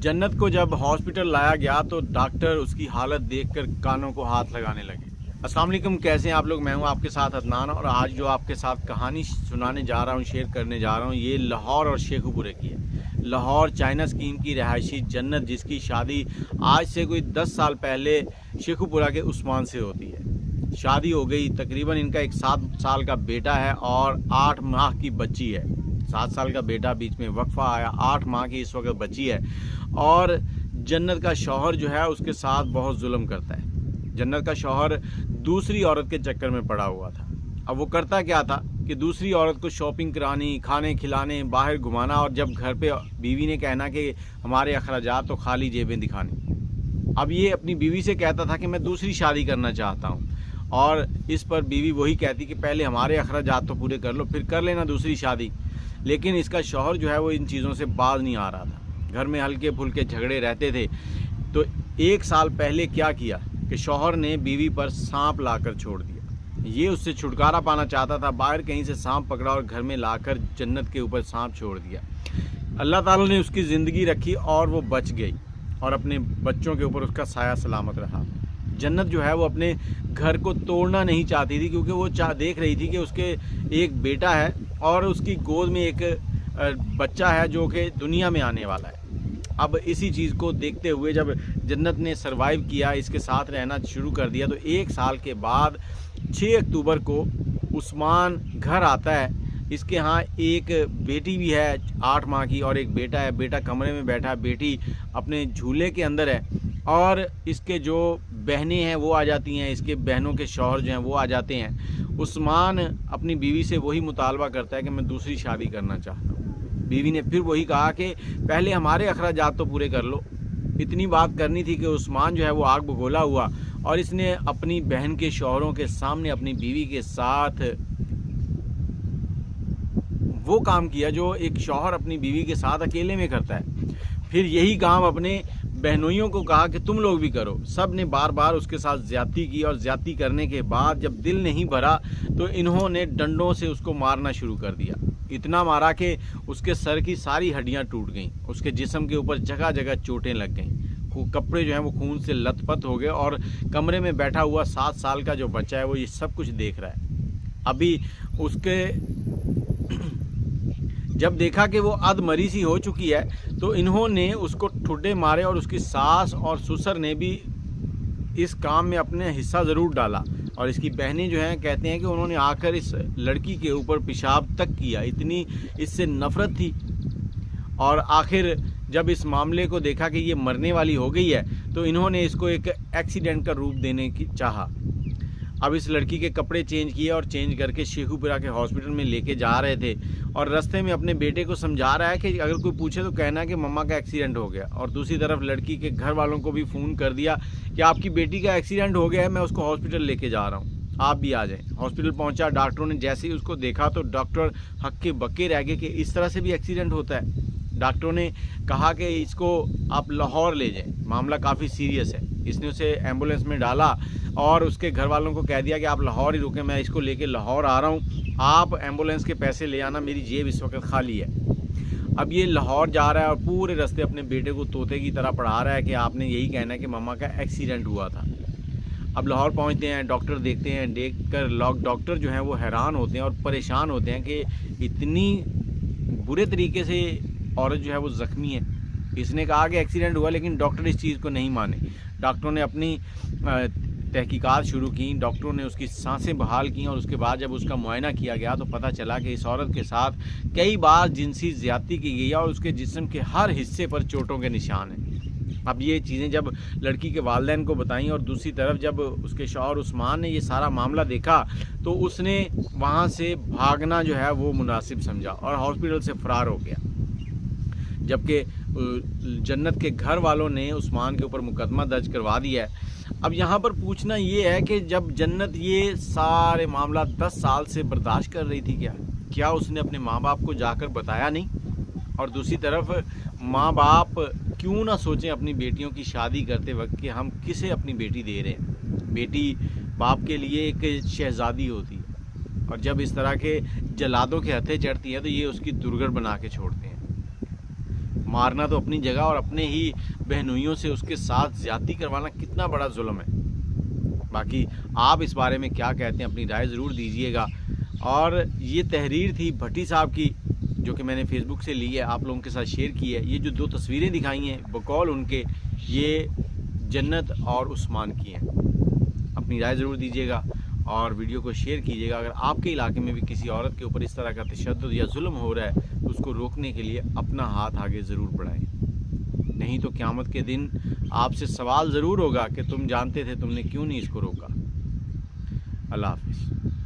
जन्नत को जब हॉस्पिटल लाया गया तो डॉक्टर उसकी हालत देखकर कानों को हाथ लगाने लगे। अस्सलाम वालेकुम, कैसे हैं आप लोग। मैं हूं आपके साथ अदनान और आज जो आपके साथ कहानी सुनाने जा रहा हूं, शेयर करने जा रहा हूं, ये लाहौर और शेखुपुरे की है। लाहौर चाइना स्कीम की रहायशी जन्नत, जिसकी शादी आज से कोई 10 साल पहले शेखुपुरा के उस्मान से होती है। शादी हो गई, तकरीबन इनका एक 7 साल का बेटा है और 8 माह की बच्ची है। 7 साल का बेटा, बीच में वक्फा आया, 8 माह की इस वक्त बच्ची है। और जन्नत का शौहर जो है उसके साथ बहुत जुल्म करता है। जन्नत का शौहर दूसरी औरत के चक्कर में पड़ा हुआ था। अब वो करता क्या था कि दूसरी औरत को शॉपिंग करानी, खाने खिलाने, बाहर घुमाना, और जब घर पे बीवी ने कहना कि हमारे अखराजात तो खाली जेबें दिखानी। अब ये अपनी बीवी से कहता था कि मैं दूसरी शादी करना चाहता हूँ, और इस पर बीवी वही कहती कि पहले हमारे अखराजात तो पूरे कर लो, फिर कर लेना दूसरी शादी। लेकिन इसका शौहर जो है वो इन चीज़ों से बाज नहीं आ रहा था। घर में हल्के फुल्के झगड़े रहते थे। तो 1 साल पहले क्या किया कि शौहर ने बीवी पर सांप लाकर छोड़ दिया। ये उससे छुटकारा पाना चाहता था, बाहर कहीं से सांप पकड़ा और घर में लाकर जन्नत के ऊपर सांप छोड़ दिया। अल्लाह ताला ने उसकी ज़िंदगी रखी और वो बच गई और अपने बच्चों के ऊपर उसका साया सलामत रहा। जन्नत जो है वो अपने घर को तोड़ना नहीं चाहती थी, क्योंकि वो देख रही थी कि उसके एक बेटा है और उसकी गोद में एक बच्चा है जो कि दुनिया में आने वाला है। अब इसी चीज़ को देखते हुए जब जन्नत ने सरवाइव किया, इसके साथ रहना शुरू कर दिया, तो 1 साल के बाद 6 अक्टूबर को उस्मान घर आता है। इसके यहाँ एक बेटी भी है 8 माह की और एक बेटा है। बेटा कमरे में बैठा है, बेटी अपने झूले के अंदर है, और इसके जो बहनें हैं वो आ जाती हैं, इसके बहनों के शौहर जो हैं वो आ जाते हैं। उस्मान अपनी बीवी से वही मुतालबा करता है कि मैं दूसरी शादी करना चाहता हूँ। बीवी ने फिर वही कहा कि पहले हमारे अखराजात तो पूरे कर लो। इतनी बात करनी थी कि उस्मान जो है वो आग बगोला हुआ और इसने अपनी बहन के शौहरों के सामने अपनी बीवी के साथ वो काम किया जो एक शौहर अपनी बीवी के साथ अकेले में करता है। फिर यही काम अपने बहनोइयों को कहा कि तुम लोग भी करो। सब ने बार बार उसके साथ ज्यादती की, और ज्यादती करने के बाद जब दिल नहीं भरा तो इन्होंने डंडों से उसको मारना शुरू कर दिया। इतना मारा कि उसके सर की सारी हड्डियां टूट गईं, उसके जिस्म के ऊपर जगह जगह चोटें लग गईं, कपड़े जो हैं वो खून से लथपथ हो गए, और कमरे में बैठा हुआ 7 साल का जो बच्चा है वो ये सब कुछ देख रहा है। अभी उसके जब देखा कि वो अधमरी सी हो चुकी है तो इन्होंने उसको ठुड्डे मारे, और उसकी सास और ससुर ने भी इस काम में अपने हिस्सा ज़रूर डाला। और इसकी बहनें जो हैं कहते हैं कि उन्होंने आकर इस लड़की के ऊपर पेशाब तक किया, इतनी इससे नफ़रत थी। और आखिर जब इस मामले को देखा कि ये मरने वाली हो गई है तो इन्होंने इसको एक एक्सीडेंट का रूप देने की चाहा। अब इस लड़की के कपड़े चेंज किए और चेंज करके शेखुपुरा के हॉस्पिटल में लेके जा रहे थे, और रास्ते में अपने बेटे को समझा रहा है कि अगर कोई पूछे तो कहना कि मम्मा का एक्सीडेंट हो गया। और दूसरी तरफ लड़की के घर वालों को भी फ़ोन कर दिया कि आपकी बेटी का एक्सीडेंट हो गया है, मैं उसको हॉस्पिटल लेके जा रहा हूँ, आप भी आ जाएँ। हॉस्पिटल पहुँचा, डॉक्टरों ने जैसे ही उसको देखा तो डॉक्टर हक्के बक्के रह गए कि इस तरह से भी एक्सीडेंट होता है। डॉक्टरों ने कहा कि इसको आप लाहौर ले जाएं, मामला काफ़ी सीरियस है। इसने उसे एम्बुलेंस में डाला और उसके घर वालों को कह दिया कि आप लाहौर ही रुकें, मैं इसको लेके लाहौर आ रहा हूँ, आप एम्बुलेंस के पैसे ले आना, मेरी जेब इस वक्त खाली है। अब ये लाहौर जा रहा है और पूरे रास्ते अपने बेटे को तोते की तरह पढ़ा रहा है कि आपने यही कहना है कि मम्मा का एक्सीडेंट हुआ था। अब लाहौर पहुँचते हैं, डॉक्टर देखते हैं, देखकर डॉक्टर जो हैं वो हैरान होते हैं और परेशान होते हैं कि इतनी बुरे तरीके से औरत जो है वो ज़ख्मी है। इसने कहा कि एक्सीडेंट हुआ, लेकिन डॉक्टर इस चीज़ को नहीं माने। डॉक्टरों ने अपनी तहकीकात शुरू की, डॉक्टरों ने उसकी सांसें बहाल की, और उसके बाद जब उसका मुआयना किया गया तो पता चला कि इस औरत के साथ कई बार जिनसी ज़्यादती की गई है और उसके जिस्म के हर हिस्से पर चोटों के निशान हैं। अब ये चीज़ें जब लड़की के वालिदैन को बताई, और दूसरी तरफ जब उसके शौहर उस्मान ने ये सारा मामला देखा तो उसने वहाँ से भागना जो है वो मुनासिब समझा और हॉस्पिटल से फ़रार हो गया। जबकि जन्नत के घर वालों ने उस्मान के ऊपर मुकदमा दर्ज करवा दिया है। अब यहाँ पर पूछना ये है कि जब जन्नत ये सारे मामला 10 साल से बर्दाश्त कर रही थी, क्या उसने अपने माँ बाप को जाकर बताया नहीं? और दूसरी तरफ माँ बाप क्यों ना सोचें अपनी बेटियों की शादी करते वक्त कि हम किसे अपनी बेटी दे रहे हैं। बेटी बाप के लिए एक शहजादी होती है, और जब इस तरह के जलादों के हथे चढ़ती है तो ये उसकी दुर्गत बना के छोड़ते हैं। مارنا تو اپنی جگہ، اور اپنے ہی بہنوئیوں سے اس کے ساتھ زیادتی کروانا کتنا بڑا ظلم ہے۔ باقی آپ اس بارے میں کیا کہتے ہیں، اپنی رائے ضرور دیجئے گا۔ اور یہ تحریر تھی بھٹی صاحب کی جو کہ میں نے فیس بک سے لی ہے، آپ لوگوں کے ساتھ شیئر کی ہے۔ یہ جو 2 تصویریں دکھائی ہیں بقول ان کے، یہ جنت اور عثمان کی ہیں۔ اپنی رائے ضرور دیجئے گا اور ویڈیو کو شیئر کیجئے گا۔ اگر آپ کے علاقے میں بھی کسی عورت کے اوپر اس طرح کا تشدد یا ظلم ہو رہا ہے تو اس کو روکنے کے لیے اپنا ہاتھ آگے ضرور بڑھائیں، نہیں تو قیامت کے دن آپ سے سوال ضرور ہوگا کہ تم جانتے تھے، تم نے کیوں نہیں اس کو روکا۔ اللہ حافظ۔